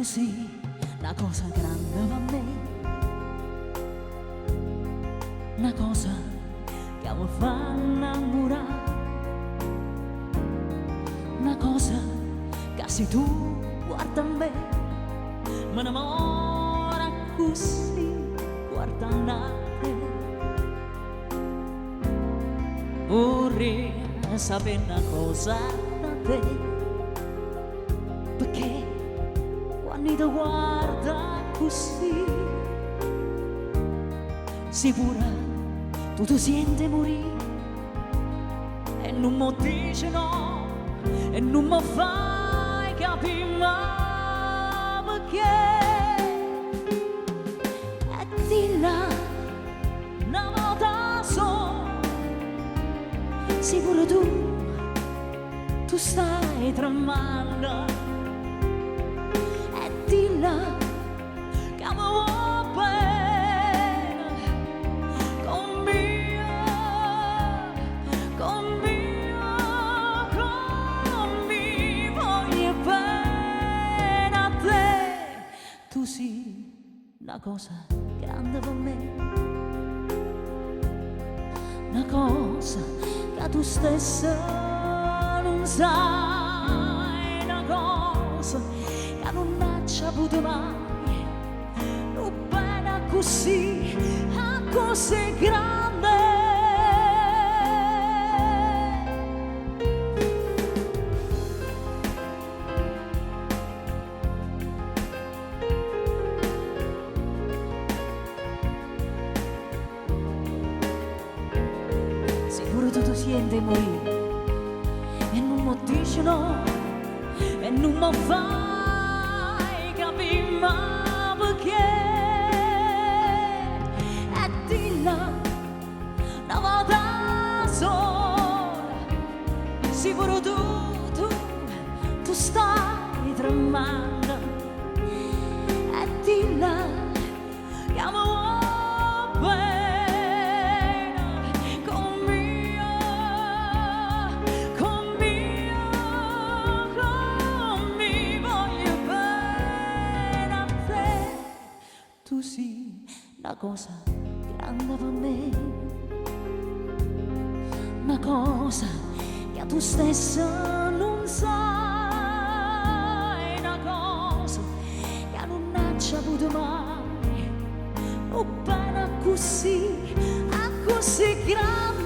tu sei una cosa grande per me, una cosa che mi fa innamorare, una cosa che se tu guarda me mi innamora così, guardando te. Vorrei sapere una cosa da te, perché quando ti guarda così sicura tu ti senti morire e non mi dici no e non mi fai capire mai perché. E di là una volta sola sicuro tu stai tremando e di là che mi vuoi bene con mi voglio bene a te. Tu sei una cosa grande per me, una cosa che tu stessa non sai, una cosa che non ha saputo mai, non bene così, così grande. Sicuro tu ti senti morire e non mi dici no e non mi fai capire mai perché. E di là una volta sola sicuro tu stai tremando e di là che mi vuoi bene con mi voglio bene a te. Tu sei una cosa grande per me, una cosa che tu stessa non sai, una cosa che non ha saputo mai, non bene così grande.